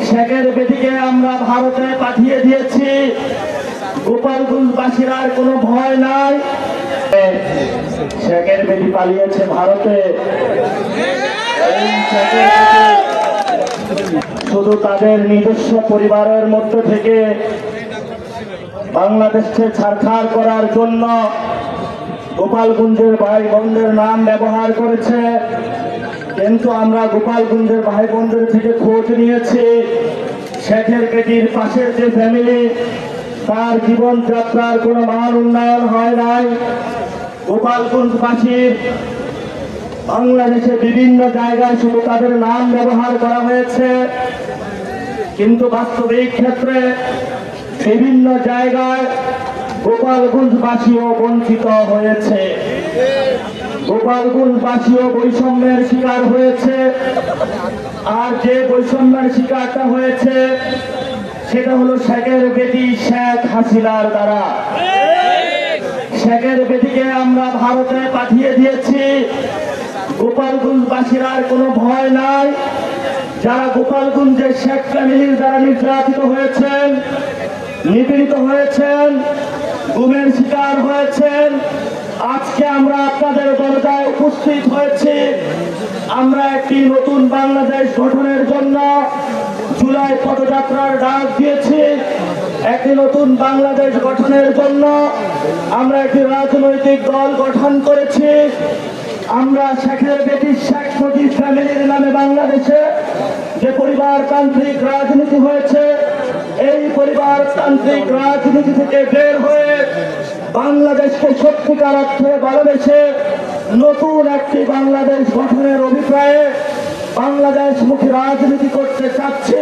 শেখের বেটিকে আমরা ভারতে পাঠিয়ে দিয়েছি। গোপালগঞ্জবাসীর আর কোনো ভয় নাই। শেখের বেটি পালিয়েছে ভারতে। এই শেখের বেটি শুধু তাদের নিজস্ব পরিবারের মধ্যে থেকে বাংলাদেশকে ছাড়খাড় করার জন্য গোপালগঞ্জের ভাই বোনদের নাম ব্যবহার করেছে। কিন্তু আমরা গোপালগঞ্জের ভাই বোনদের থেকে খোঁজ নিয়েছি। শেখের বেটির পাশের যে ফ্যামিলি, তার জীবনযাত্রার কোনো মান উন্নয়ন হয় নাই। গোপালগঞ্জবাসীর বাংলাদেশে বিভিন্ন জায়গায় শুধু তাদের নাম ব্যবহার করা হয়েছে, কিন্তু বাস্তবিক ক্ষেত্রে বিভিন্ন জায়গায় গোপালগঞ্জবাসীও বঞ্চিত হয়েছে। গোপালগঞ্জবাসীও বৈষম্যের শিকার হয়েছে। আর যে বৈষম্যের শিকারটা হয়েছে সেটা হলো শেখের বেটি শেখ হাসিনার দ্বারা। শেখের বেটিকে আমরা ভারতে পাঠিয়ে দিয়েছি। গোপালগঞ্জবাসীর আর কোনো ভয় নাই। যারা গোপালগঞ্জের শেখ ফ্যামিলির দ্বারা নির্যাতিত হয়েছেন, নিপীড়িত হয়েছেন, গুমের শিকার হয়েছেন, আজকে আমরা আপনাদের দরজায় উপস্থিত হয়েছি। আমরা একটি নতুন বাংলাদেশ গঠনের জন্য জুলাই পদযাত্রার ডাক দিয়েছি। একটি নতুন বাংলাদেশ গঠনের জন্য আমরা একটি রাজনৈতিক দল গঠন করেছি। আমরা শেখের বেটি শেখ মুজিব ফ্যামিলির নামে বাংলাদেশে যে পরিবারতান্ত্রিক রাজনীতি হয়েছে, এই পরিবারতান্ত্রিক রাজনীতি থেকে বের হয়ে বাংলাদেশকে সত্যিকার অর্থে ভালোবেসে নতুন একটি বাংলাদেশ গঠনের অভিপ্রায়ে বাংলাদেশমুখী রাজনীতি করতে চাচ্ছি।